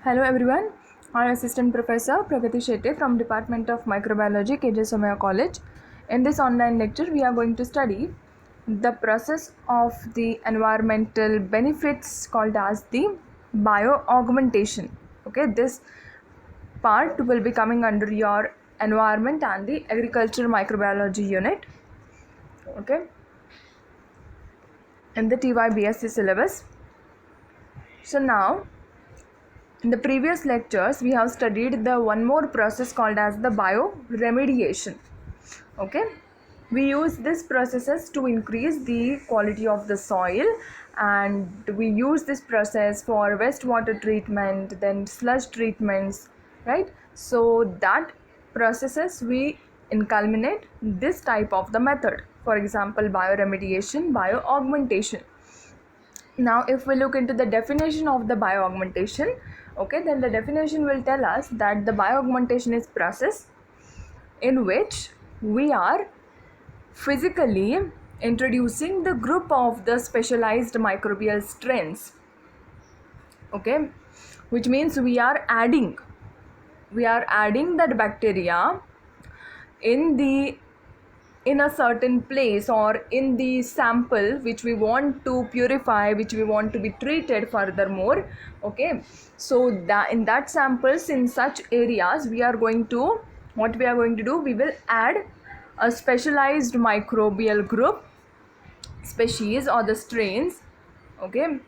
Hello everyone, I am Assistant Professor Pragati Shetty from Department of Microbiology, KJ Somaya College. In this online lecture, we are going to study the process of the environmental benefits called as the bioaugmentation. Okay, this part will be coming under your environment and the agricultural microbiology unit. Okay, in the TYBSc syllabus. So now, in the previous lectures, we have studied the one more process called as the bioremediation. Okay, we use these processes to increase the quality of the soil, and we use this process for wastewater treatment, then sludge treatments, right? So that processes we inculminate this type of the method. For example, bioremediation, bioaugmentation. Now if we look into the definition of the bioaugmentation, okay, then the definition will tell us that the bioaugmentation is process in which we are physically introducing the group of the specialized microbial strains, okay, which means we are adding that bacteria in a certain place or in the sample which we want to purify, which we want to be treated furthermore. Okay, so that in that samples, in such areas, we are going to do, we will add a specialized microbial group, species or the strains, okay,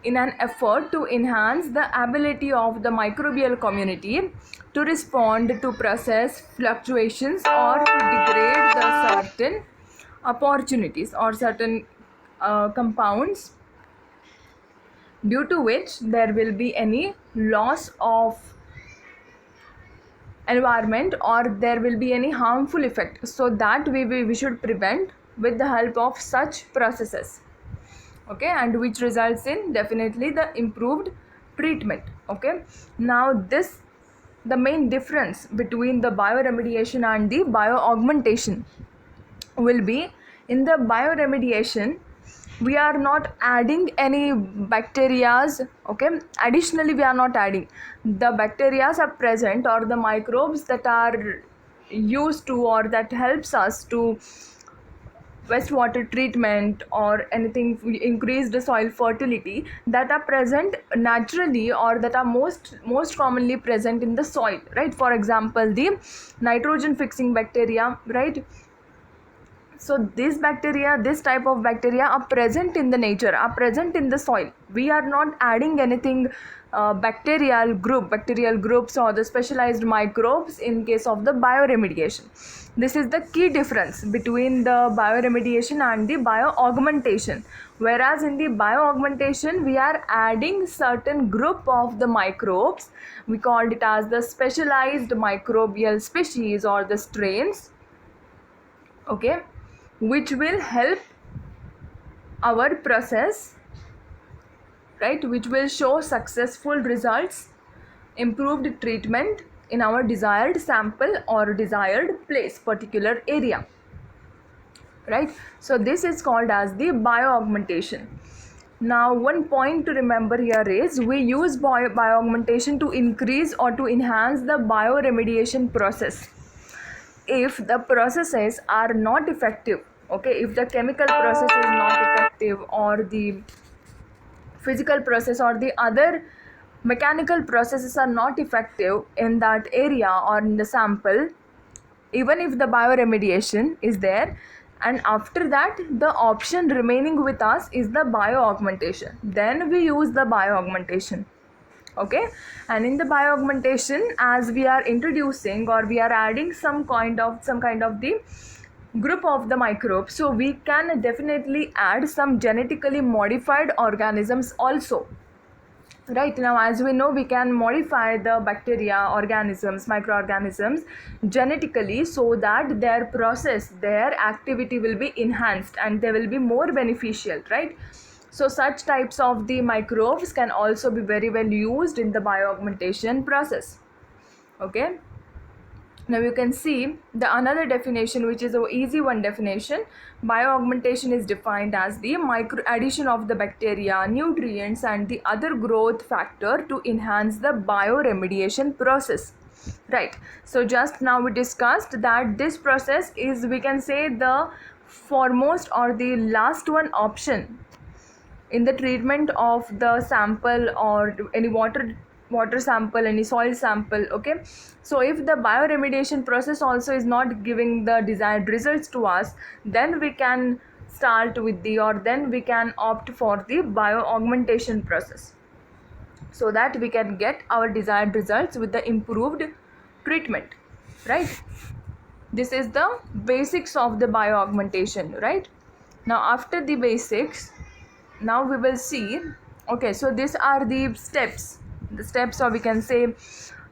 in an effort to enhance the ability of the microbial community to respond to process fluctuations or to degrade the certain opportunities or certain compounds, due to which there will be any loss of environment or there will be any harmful effect, so that we should prevent with the help of such processes. Okay, and which results in definitely the improved treatment. Okay, now this, the main difference between the bioremediation and the bioaugmentation will be, in the bioremediation we are not adding any bacterias. Okay, additionally we are not adding, the bacterias are present or the microbes that are used to or that helps us to wastewater treatment or anything increase the soil fertility, that are present naturally or that are most commonly present in the soil, right? For example, the nitrogen fixing bacteria, right? So these bacteria, this type of bacteria are present in the nature, are present in the soil. We are not adding anything bacterial groups or the specialized microbes in case of the bioremediation. This is the key difference between the bioremediation and the bioaugmentation. Whereas in the bioaugmentation we are adding certain group of the microbes, we called it as the specialized microbial species or the strains, okay, which will help our process, right, which will show successful results, improved treatment in our desired sample or desired place, particular area, right? So this is called as the bioaugmentation. Now one point to remember here is, we use bioaugmentation to increase or to enhance the bioremediation process if the processes are not effective. Okay, if the chemical process is not effective or the physical process or the other mechanical processes are not effective in that area or in the sample, even if the bioremediation is there, and after that the option remaining with us is the bioaugmentation, then we use the bioaugmentation. Okay, and in the bioaugmentation, as we are introducing or we are adding some kind of the group of the microbes, so we can definitely add some genetically modified organisms also. Right, now as we know, we can modify the bacteria, organisms, microorganisms genetically, so that their process, their activity will be enhanced and they will be more beneficial, right? So such types of the microbes can also be very well used in the bioaugmentation process. Okay, Now you can see the another definition, which is an easy one definition. Bioaugmentation is defined as the micro addition of the bacteria, nutrients and the other growth factor to enhance the bioremediation process. Right. So just now we discussed that this process is, we can say, the foremost or the last one option in the treatment of the sample or any water sample, any soil sample. Okay, so if the bioremediation process also is not giving the desired results to us, then we can start with the, or then we can opt for the bioaugmentation process, so that we can get our desired results with the improved treatment. Right, this is the basics of the bioaugmentation. Right, now after the basics, now we will see, okay, so these are the steps, or we can say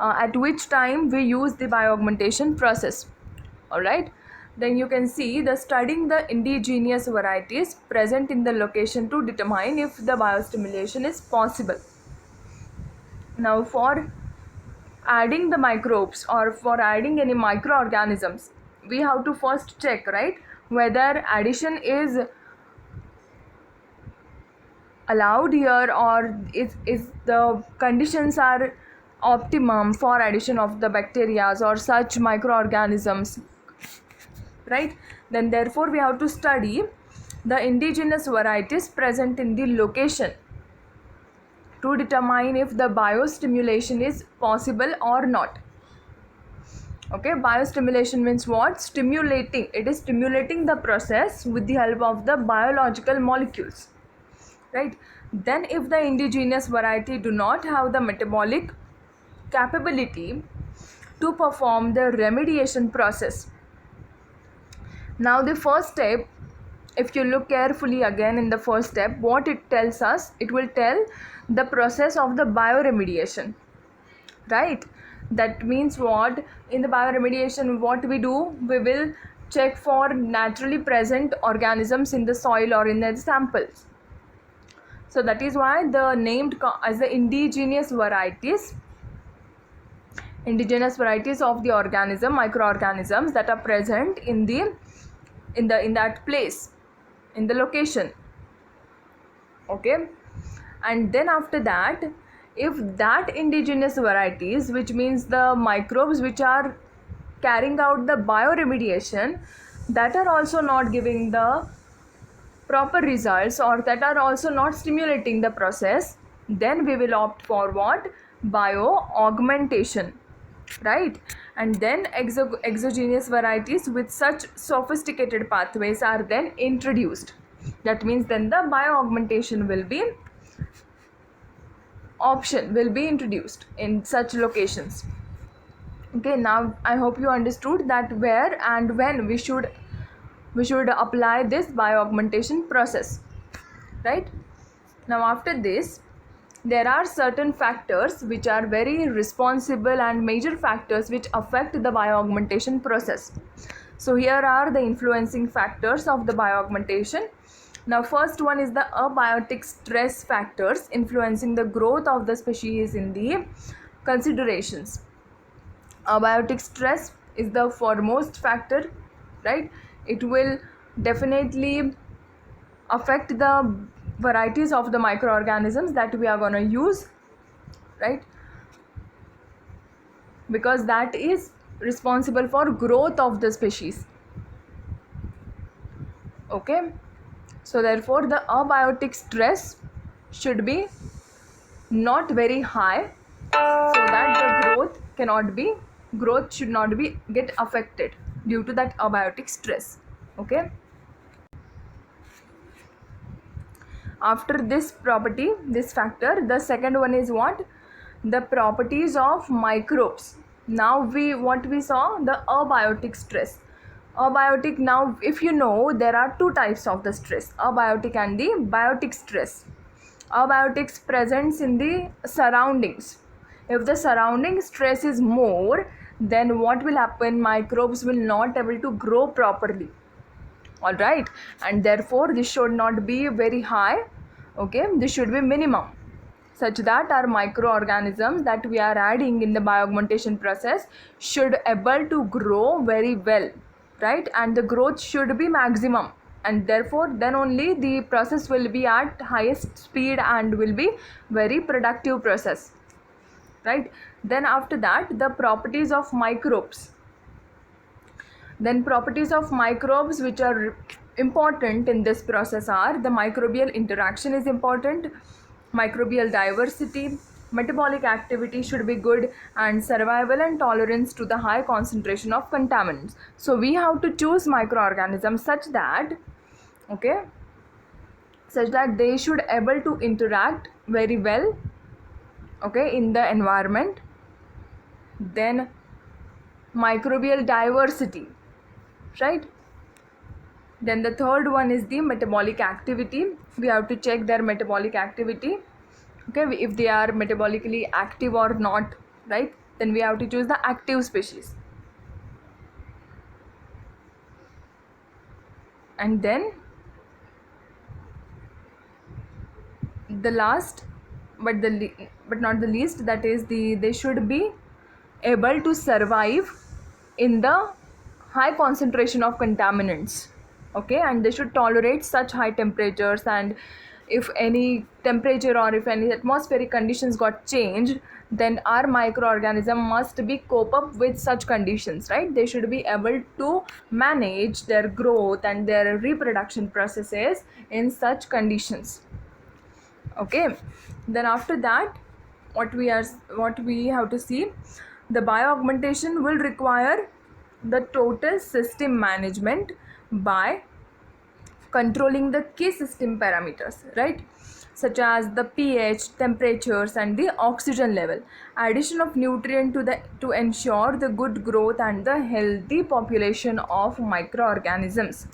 at which time we use the bioaugmentation process. All right, then you can see the studying the indigenous varieties present in the location to determine if the biostimulation is possible. Now for adding the microbes or for adding any microorganisms, we have to first check, right, whether addition is allowed here, or is the conditions are optimum for addition of the bacteria or such microorganisms. Right, then therefore we have to study the indigenous varieties present in the location to determine if the biostimulation is possible or not. Okay, biostimulation means what? Stimulating. It is stimulating the process with the help of the biological molecules. Right, then if the indigenous variety do not have the metabolic capability to perform the remediation process. Now the first step, if you look carefully again in the first step, what it tells us, it will tell the process of the bioremediation. Right, that means what? In the bioremediation, what we do, we will check for naturally present organisms in the soil or in the samples. So that is why the named as the indigenous varieties of the organism, microorganisms that are present in that place, in the location. Okay, and then after that, if that indigenous varieties, which means the microbes which are carrying out the bioremediation, that are also not giving the proper results, or that are also not stimulating the process, then we will opt for what? Bioaugmentation. Right, and then exogenous varieties with such sophisticated pathways are then introduced. That means then the bioaugmentation will be introduced in such locations. Okay, now I hope you understood that where and when we should apply this bioaugmentation process. Right, now after this, there are certain factors which are very responsible and major factors which affect the bioaugmentation process. So here are the influencing factors of the bioaugmentation. Now first one is the abiotic stress factors influencing the growth of the species in the considerations. Abiotic stress is the foremost factor. Right, it will definitely affect the varieties of the microorganisms that we are going to use. Right, because that is responsible for growth of the species. Okay, so therefore the abiotic stress should be not very high, so that the growth should not be get affected due to that abiotic stress. Okay, after this property, this factor, the second one is what? The properties of microbes. Now what we saw, the abiotic stress. Abiotic, now if you know, there are two types of the stress, abiotic and the biotic stress. Abiotic presents in the surroundings. If the surrounding stress is more, then what will happen? Microbes will not able to grow properly. All right, and therefore this should not be very high. Okay, this should be minimum. such that our microorganisms that we are adding in the bioaugmentation process should able to grow very well, right? And the growth should be maximum, and therefore then only the process will be at highest speed and will be very productive process, right? Then after that, the properties of microbes. Then properties of microbes which are important in this process are: the microbial interaction is important, microbial diversity, metabolic activity should be good, and survival and tolerance to the high concentration of contaminants. So we have to choose microorganisms such that, okay, such that they should able to interact very well, okay, in the environment. Then microbial diversity, right? Then the third one is the metabolic activity. We have to check their metabolic activity, okay, if they are metabolically active or not, right? Then we have to choose the active species. And then the last but not the least, that is they should be able to survive in the high concentration of contaminants, okay, and they should tolerate such high temperatures, and if any temperature or if any atmospheric conditions got changed, then our microorganism must be cope up with such conditions, right? They should be able to manage their growth and their reproduction processes in such conditions, okay. Then after that, what we have to see, the bioaugmentation will require the total system management by controlling the key system parameters, right, such as the pH, temperatures, and the oxygen level, addition of nutrient to ensure the good growth and the healthy population of microorganisms.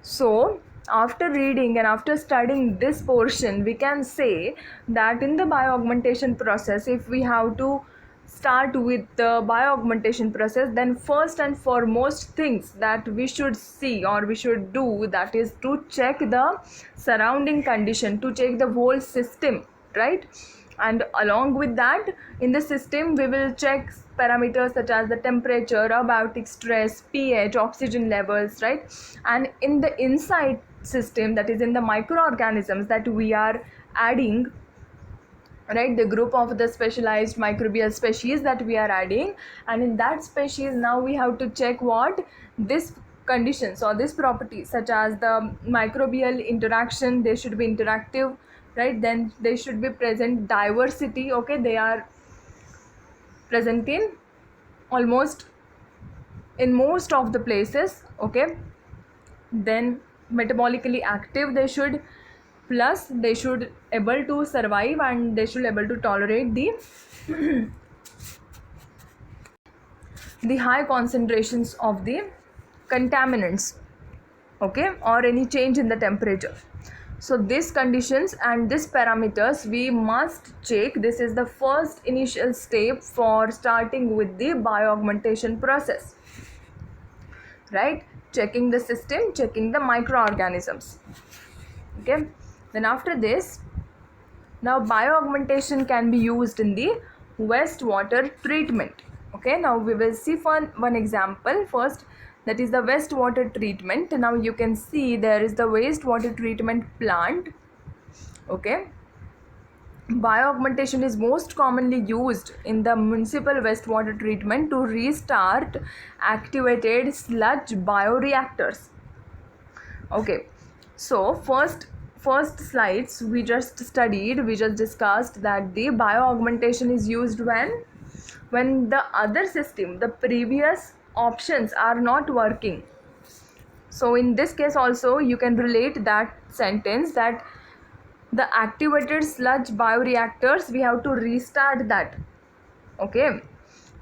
So after reading and after studying this portion, we can say that in the bioaugmentation process, if we have to start with the bioaugmentation process, then first and foremost things that we should see or we should do, that is to check the surrounding condition, to check the whole system, right? And along with that, in the system we will check parameters such as the temperature, abiotic stress, pH, oxygen levels, right? And in the inside system, that is in the microorganisms that we are adding, right, the group of the specialized microbial species that we are adding, and in that species now we have to check what this conditions or this property, such as the microbial interaction, they should be interactive, right? Then they should be present diversity, okay, they are present in almost in most of the places, okay. Then metabolically active they should, plus they should able to survive and they should able to tolerate the the high concentrations of the contaminants, okay, or any change in the temperature. So these conditions and these parameters we must check. This is the first initial step for starting with the bioaugmentation process, right? Checking the system, checking the microorganisms, okay. Then after this, now bioaugmentation can be used in the wastewater treatment, okay. Now we will see for one example first, that is the wastewater treatment. Now you can see there is the wastewater treatment plant, okay. Bioaugmentation is most commonly used in the municipal wastewater treatment to restart activated sludge bioreactors, okay. So first slides we just studied, we just discussed that the bioaugmentation is used when the other system, the previous options are not working. So in this case also you can relate that sentence, that the activated sludge bioreactors, we have to restart that, okay,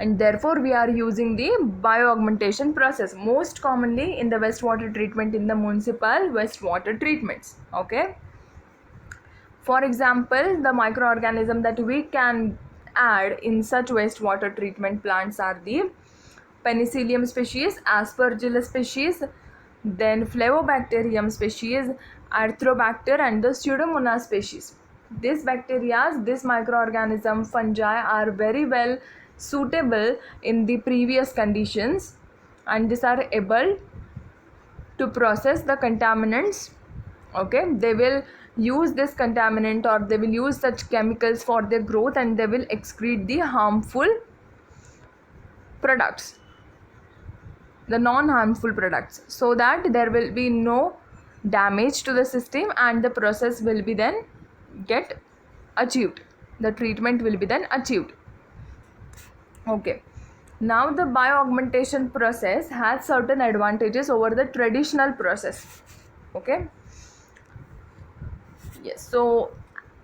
and therefore we are using the bioaugmentation process most commonly in the wastewater treatment, in the municipal wastewater treatments, okay. For example, the microorganism that we can add in such wastewater treatment plants are the Penicillium species, Aspergillus species, then Flavobacterium species, Arthrobacter, and the Pseudomonas species, this bacteria, this microorganism, fungi are very well suitable in the previous conditions, and these are able to process the contaminants. Okay, they will use this contaminant, or they will use such chemicals for their growth, and they will excrete the harmful products, the non-harmful products, so that there will be no damage to the system, and the process will be then get achieved, the treatment will be then achieved. Okay, now the bioaugmentation process has certain advantages over the traditional process. Okay, yes, so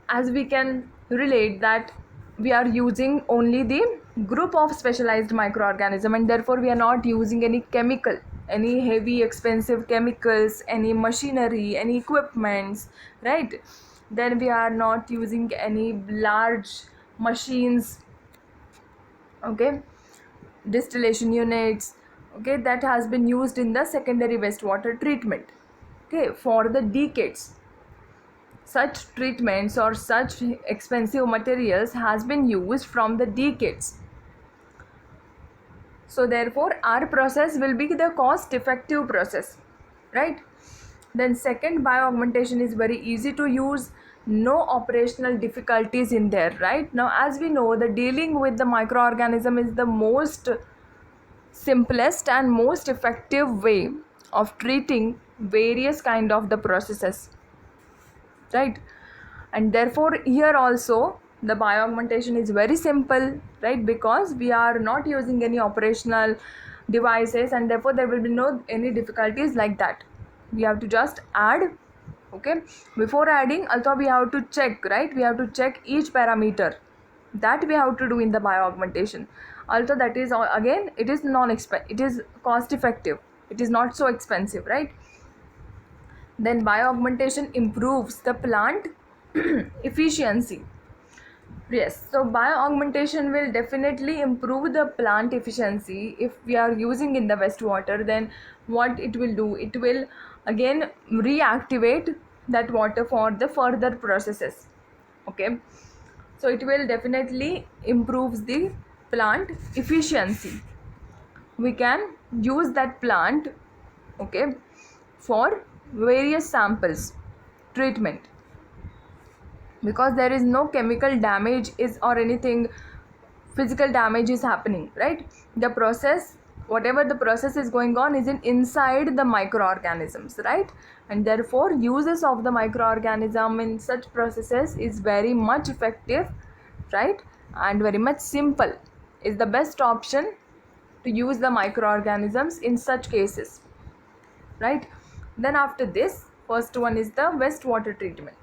as we can relate that we are using only the group of specialized microorganism, and therefore we are not using any chemical, any heavy expensive chemicals, any machinery, any equipments, right? Then we are not using any large machines, okay, distillation units, okay, that has been used in the secondary wastewater treatment, okay, for the decades. Such treatments or such expensive materials has been used from the decades. So therefore our process will be the cost effective process, right? Then second, bioaugmentation is very easy to use, no operational difficulties in there, right? Now as we know, the dealing with the microorganism is the most simplest and most effective way of treating various kind of the processes, right? And therefore here also the bioaugmentation is very simple, right? Because we are not using any operational devices, and therefore there will be no any difficulties like that. We have to just add, okay. Before adding also we have to check, right? We have to check each parameter, that we have to do in the bioaugmentation. Also that is again, it is it is cost effective, it is not so expensive, right? Then bioaugmentation improves the plant efficiency. Yes, so bioaugmentation will definitely improve the plant efficiency if we are using in the wastewater. Then what it will do, it will again reactivate that water for the further processes. Okay, so it will definitely improves the plant efficiency. We can use that plant, okay, for various samples treatment, because there is no chemical damage is or anything physical damage is happening, right? The process, whatever the process is going on, is inside the microorganisms, right? And therefore uses of the microorganism in such processes is very much effective, right? And very much simple, is the best option to use the microorganisms in such cases, right? Then after this, first one is the wastewater treatment.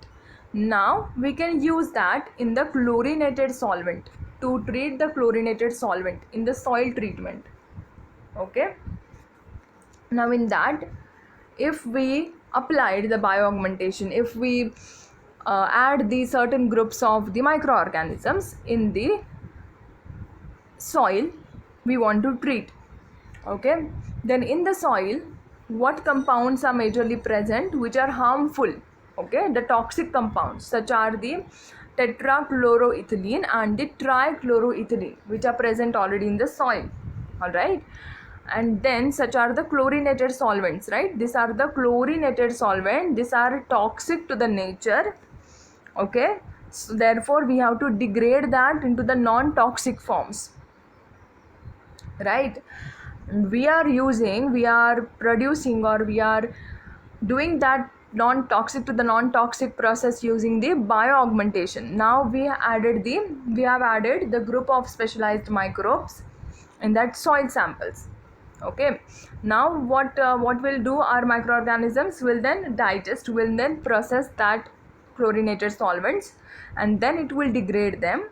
Now we can use that in the chlorinated solvent, to treat the chlorinated solvent in the soil treatment. Okay, now in that, if we applied the bioaugmentation, if we add the certain groups of the microorganisms in the soil we want to treat, okay, then in the soil what compounds are majorly present which are harmful, okay, the toxic compounds, such are the tetrachloroethylene and the trichloroethylene, which are present already in the soil. All right, and then such are the chlorinated solvents, right? These are the chlorinated solvent, these are toxic to the nature, okay. So therefore we have to degrade that into the non-toxic forms, right? We are producing, or we are doing that non-toxic to the non-toxic process using the bioaugmentation. Now we have added the group of specialized microbes in that soil samples. Okay, now what will do, our microorganisms will then digest, will then process that chlorinated solvents, and then it will degrade them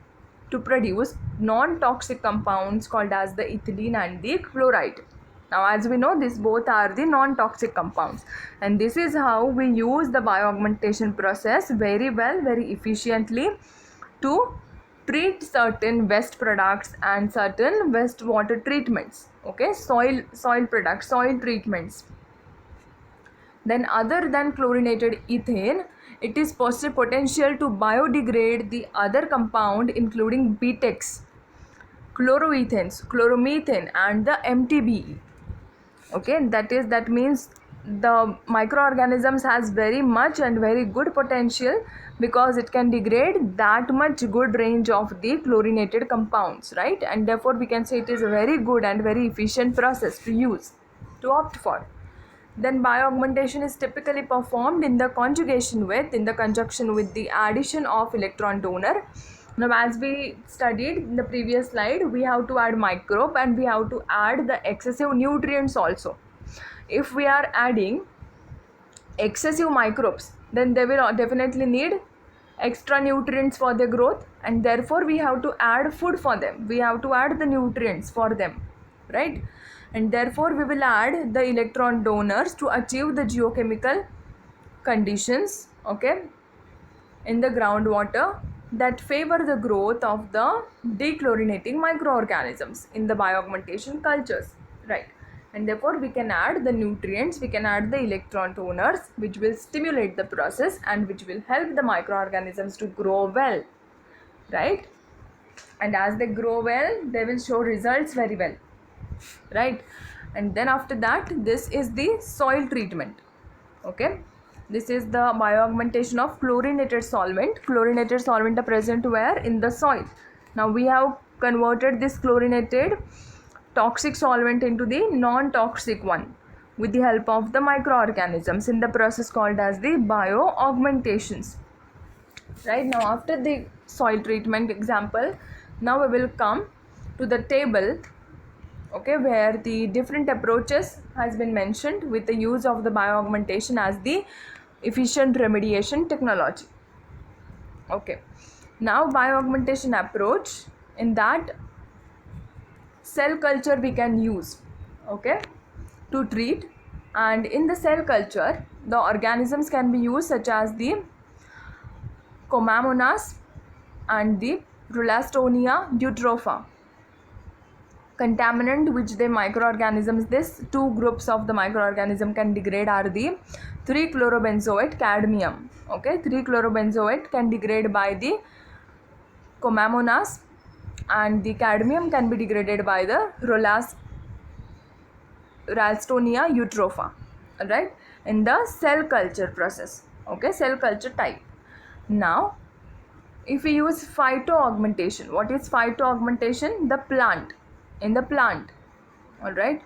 to produce non-toxic compounds called as the ethylene and the chloride. Now as we know, these both are the non-toxic compounds, and this is how we use the bioaugmentation process very well, very efficiently, to treat certain waste products and certain wastewater treatments, okay, soil products, soil treatments. Then other than chlorinated ethane, it is potential to biodegrade the other compound including BTEX, chloroethanes, chloromethane and the MTBE. Okay, that means the microorganisms has very much and very good potential, because it can degrade that much good range of the chlorinated compounds, right? And therefore we can say it is a very good and very efficient process to use, to opt for. Then bioaugmentation is typically performed in the conjunction with the addition of electron donor. Now, as we studied in the previous slide, we have to add microbe and we have to add the excessive nutrients also. If we are adding excessive microbes, then they will definitely need extra nutrients for their growth, and therefore we have to add food for them, we have to add the nutrients for them, right? And therefore we will add the electron donors to achieve the geochemical conditions, okay, in the groundwater that favor the growth of the dechlorinating microorganisms in the bioaugmentation cultures, right? And therefore we can add the nutrients, we can add the electron donors, which will stimulate the process and which will help the microorganisms to grow well, right? And as they grow well, they will show results very well, right? And then after that, this is the soil treatment, okay. This is the bioaugmentation of chlorinated solvent. Chlorinated solvent are present where? In the soil. Now we have converted this chlorinated toxic solvent into the non-toxic one with the help of the microorganisms in the process called as the bioaugmentations. Right, now after the soil treatment example, now we will come to the table, okay, where the different approaches has been mentioned with the use of the bioaugmentation as the efficient remediation technology. Okay, now bioaugmentation approach, in that cell culture we can use, okay, to treat. And in the cell culture, the organisms can be used such as the Chromomonas and the Rulastonia eutropha. Contaminant which the microorganisms, this two groups of the microorganism can degrade are the 3-chlorobenzoate cadmium, okay. 3-chlorobenzoate can degrade by the Chromomonas and the cadmium can be degraded by the Ralstonia eutropha, right, in the cell culture process, okay, cell culture type. Now if we use phytoaugmentation, what is phytoaugmentation? The plant, in the plant, all right.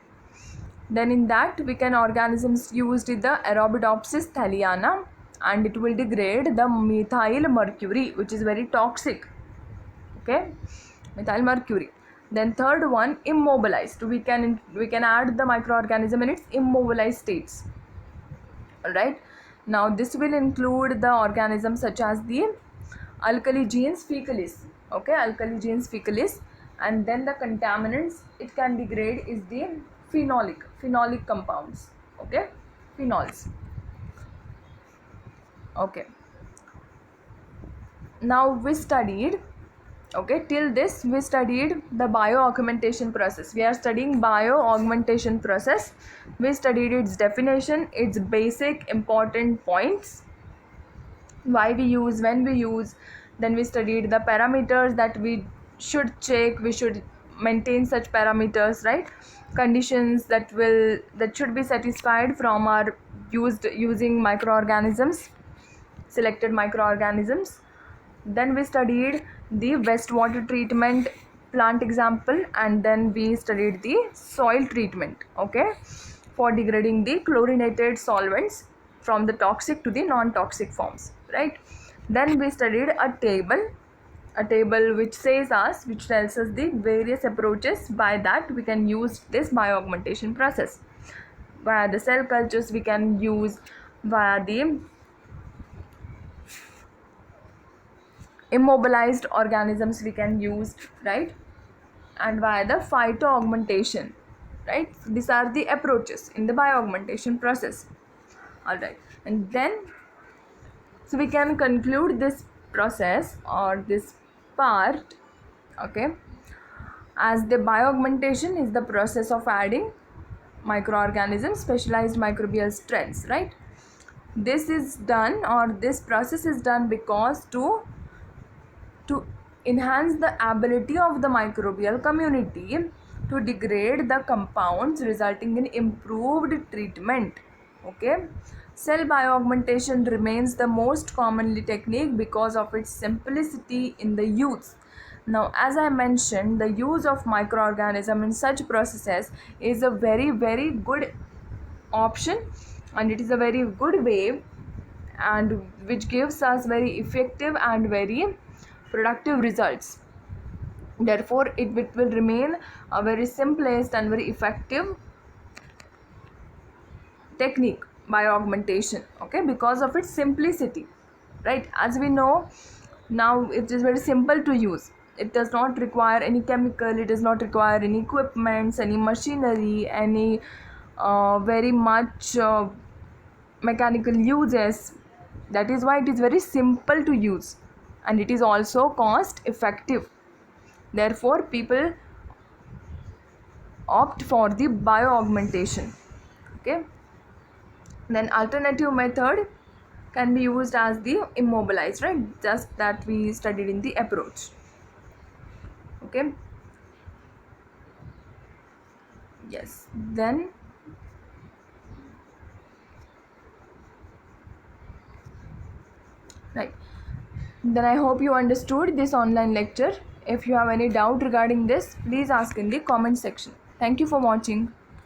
Then in that we can organisms used in the Arabidopsis thaliana, and it will degrade the methyl mercury, which is very toxic, okay, methyl mercury. Then third one, immobilized, we can add the microorganism in its immobilized states, all right. Now this will include the organisms such as the alkali genes fecalis, okay, alkali genes fecalis. And then the contaminants it can degrade is the phenolic compounds, okay, phenols, okay. Now we studied, okay, till this we studied the bioaugmentation process. We are studying bioaugmentation process. We studied its definition, its basic important points, why we use, when we use. Then we studied the parameters that we should check, we should maintain such parameters, right? Conditions that should be satisfied from our using microorganisms, selected microorganisms. Then we studied the wastewater treatment plant example, and then we studied the soil treatment, okay, for degrading the chlorinated solvents from the toxic to the non-toxic forms, right? Then we studied a table which tells us the various approaches by that we can use this bioaugmentation process. Via the cell cultures we can use, via the immobilized organisms we can use, right, and via the phytoaugmentation, right. These are the approaches in the bioaugmentation process, all right. And then so we can conclude this process or this part, okay, as the bioaugmentation is the process of adding microorganisms, specialized microbial strains, right, this is done, or this process is done because to enhance the ability of the microbial community to degrade the compounds, resulting in improved treatment. Okay, cell bioaugmentation remains the most commonly technique because of its simplicity in the use. Now, as I mentioned, the use of microorganism in such processes is a very, very good option, and it is a very good way, and which gives us very effective and very productive results. Therefore, it will remain a very simplest and very effective technique by augmentation. Okay, because of its simplicity, right? As we know, now it is very simple to use. It does not require any chemical, it does not require any equipments, any machinery, any very much mechanical uses. That is why it is very simple to use, and it is also cost effective. Therefore, people opt for the bioaugmentation. Okay, then alternative method can be used as the immobilized, right? Just that we studied in the approach. Okay, yes, then right, then I hope you understood this online lecture. If you have any doubt regarding this, please ask in the comment section. Thank you for watching.